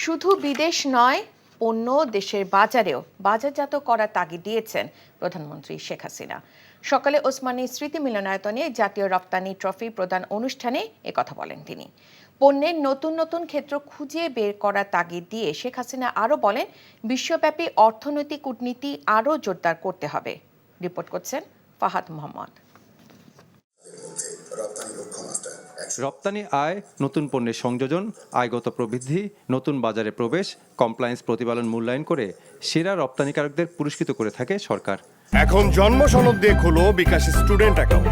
শুধু বিদেশ নয়, পণ্য দেশের বাজারেও বাজারজাত করার তাগিদ দিয়েছেন প্রধানমন্ত্রী শেখ হাসিনা। সকালে ওসমানী স্মৃতি মিলনায়তনে জাতীয় রপ্তানি ট্রফি প্রদান অনুষ্ঠানে একথা বলেন তিনি। পণ্যের নতুন নতুন ক্ষেত্র খুঁজে বের করার তাগিদ দিয়ে শেখ হাসিনা আরও বলেন, বিশ্বব্যাপী অর্থনৈতিক কূটনীতি আরও জোরদার করতে হবে। রিপোর্ট করছেন ফাহাদ মোহাম্মদ। রপ্তানি আয়, নতুন পণ্যের সংযোজন, আয়গত প্রবৃদ্ধি, নতুন বাজারে প্রবেশ, কমপ্লায়েন্স প্রতিপালন মূল্যায়ন করে সেরা রপ্তানিকারকদের পুরস্কৃত করে থাকে সরকার। এখন জন্ম সনদ দিয়ে খোলো বিকাশ স্টুডেন্ট অ্যাকাউন্ট।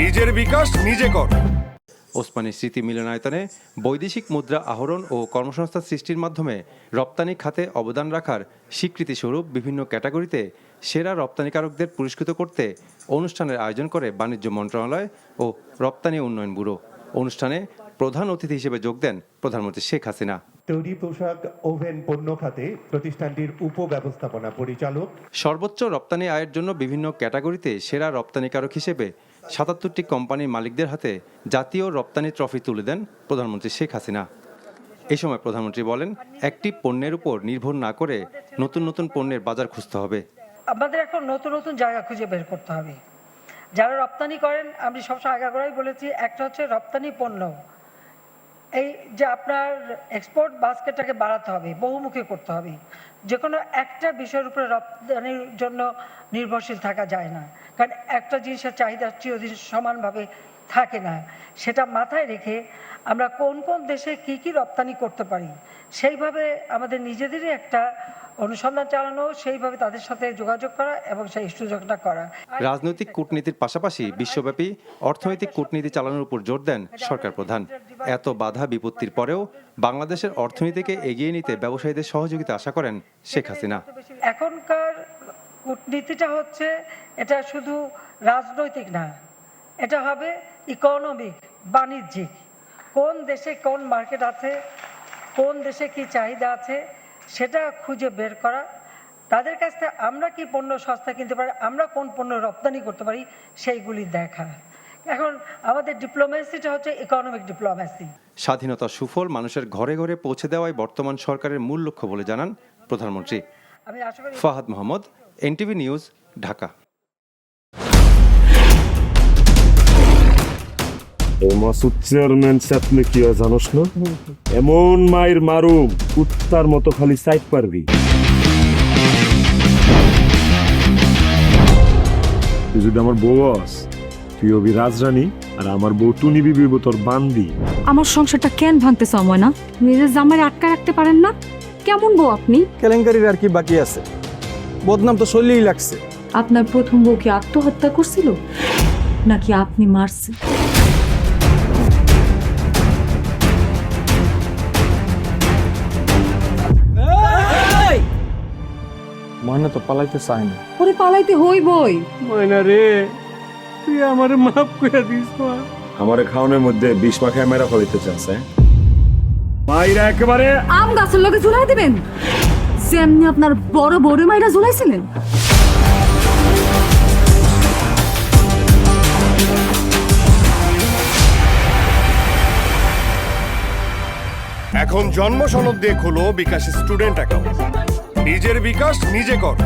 নিজের বিকাশ নিজে কর। ওসমানী স্মৃতি মিলনায়তনে বৈদেশিক মুদ্রা আহরণ ও কর্মসংস্থান সৃষ্টির মাধ্যমে রপ্তানি খাতে অবদান রাখার স্বীকৃতিস্বরূপ বিভিন্ন ক্যাটাগরিতে সেরা রপ্তানিকারকদের পুরস্কৃত করতে অনুষ্ঠানের আয়োজন করে বাণিজ্য মন্ত্রণালয় ও রপ্তানি উন্নয়ন ব্যুরো। অনুষ্ঠানে প্রধান অতিথি হিসেবে যোগ দেন প্রধানমন্ত্রী শেখ হাসিনা। তৈরি পোশাক, ওভেন পণ্য খাতে প্রতিষ্ঠানটির উপব্যবস্থাপনা পরিচালক। সর্বোচ্চ রপ্তানি আয়ের জন্য বিভিন্ন ক্যাটাগরিতে সেরা রপ্তানিকারক হিসেবে ৭৭টি কোম্পানির মালিকদের হাতে জাতীয় রপ্তানি ট্রফি তুলে দেন প্রধানমন্ত্রী শেখ হাসিনা। এই সময় প্রধানমন্ত্রী বলেন, একটি পণ্যের উপর নির্ভর না করে নতুন নতুন পণ্যের বাজার খুঁজতে হবে। আমাদের এখন নতুন নতুন জায়গা খুঁজে বের করতে হবে। যারা রপ্তানি করেন, আমি সবসময় আগাগোড়াই বলেছি, একটা হচ্ছে রপ্তানি পণ্য, এই যে আপনার এক্সপোর্ট বাস্কেটটাকে বাড়াতে হবে, বহুমুখী করতে হবে। যে কোনো একটা বিষয়ের উপরে রপ্তানির জন্য নির্ভরশীল থাকা যায় না, কারণ একটা জিনিসের চাহিদা চিরদিন সমানভাবে থাকে না। সেটা মাথায় রেখে আমরা কোন কোন দেশে কি কি রপ্তানি করতে পারি, সেইভাবে আমাদের নিজেদেরই একটা অনুসন্ধান চালানো, সেইভাবে তাদের সাথে যোগাযোগ করা এবং সেই সুযোগটা করা। রাজনৈতিক কূটনীতির পাশাপাশি বিশ্বব্যাপী অর্থনৈতিক কূটনীতি চালানোর উপর জোর দেন সরকার প্রধান। এত বাধা বিপত্তির পরেও বাংলাদেশের অর্থনীতিকে এগিয়ে নিতে ব্যবসায়ীদের সহযোগিতা আশা করেন শেখ হাসিনা। এখনকার কূটনীতিটা হচ্ছে, এটা শুধু রাজনৈতিক না, এটা হবে ইকোনমিক, বাণিজ্যিক। কোন দেশে কোন মার্কেট আছে, কোন দেশে কি চাহিদা আছে, সেটা খুঁজে বের করা। তাদের কাছ থেকে আমরা কি পণ্য সস্তা কিনতে পারি, আমরা কোন পণ্য রপ্তানি করতে পারি, সেইগুলি দেখা। এখন আমাদের ডিপ্লোমেসিটা হচ্ছে ইকোনমিক ডিপ্লোমেসি। স্বাধীনতার সুফল মানুষের ঘরে ঘরে পৌঁছে দেওয়াই বর্তমান সরকারের মূল লক্ষ্য বলে জানান প্রধানমন্ত্রী। Fahad Mohammad, NTV news, Dhaka. Masud chairman চাপলে কি হয় জানোস না? এমন মায়ের মারুম কুত্তার মতো খালি সাইড পারবি। তুই যদি আমার বউ আস, তুই হবি রাজরানী, আর আমার বউ টুনি বিবি তোর বান্দি। আমার সংসারটা কেন ভাঙতে সময় না? নিজের জামাই আটকা রাখতে পারেন না? কেমন বউ আপনি? কেলেঙ্কারির আর কি বাকি আছে? বদনাম তো শৈলেই লাগছে। আপনার প্রথম বউ কি আত্মহত্যা করছিল নাকি আপনি মারছেন? ময়না তো পালাইতে চায় না। ওরে পালাইতে হইবই। ময়না রে, তুই আমারে মাফ করে দিস। আমারে খাওয়ানোর মধ্যে বিষ মাখায় মেরা ফলাইতে চাচ্ছে। মাইরা একেবারে আম গাছের লগে ঝুলাই দিবেন, যেমনি আপনার বড় বড় মাইরা ঝুলাইছিলেন। এখন জন্ম সনদ দিয়ে খোলো বিকাশ স্টুডেন্ট অ্যাকাউন্ট। নিজের বিকাশ নিজে কর।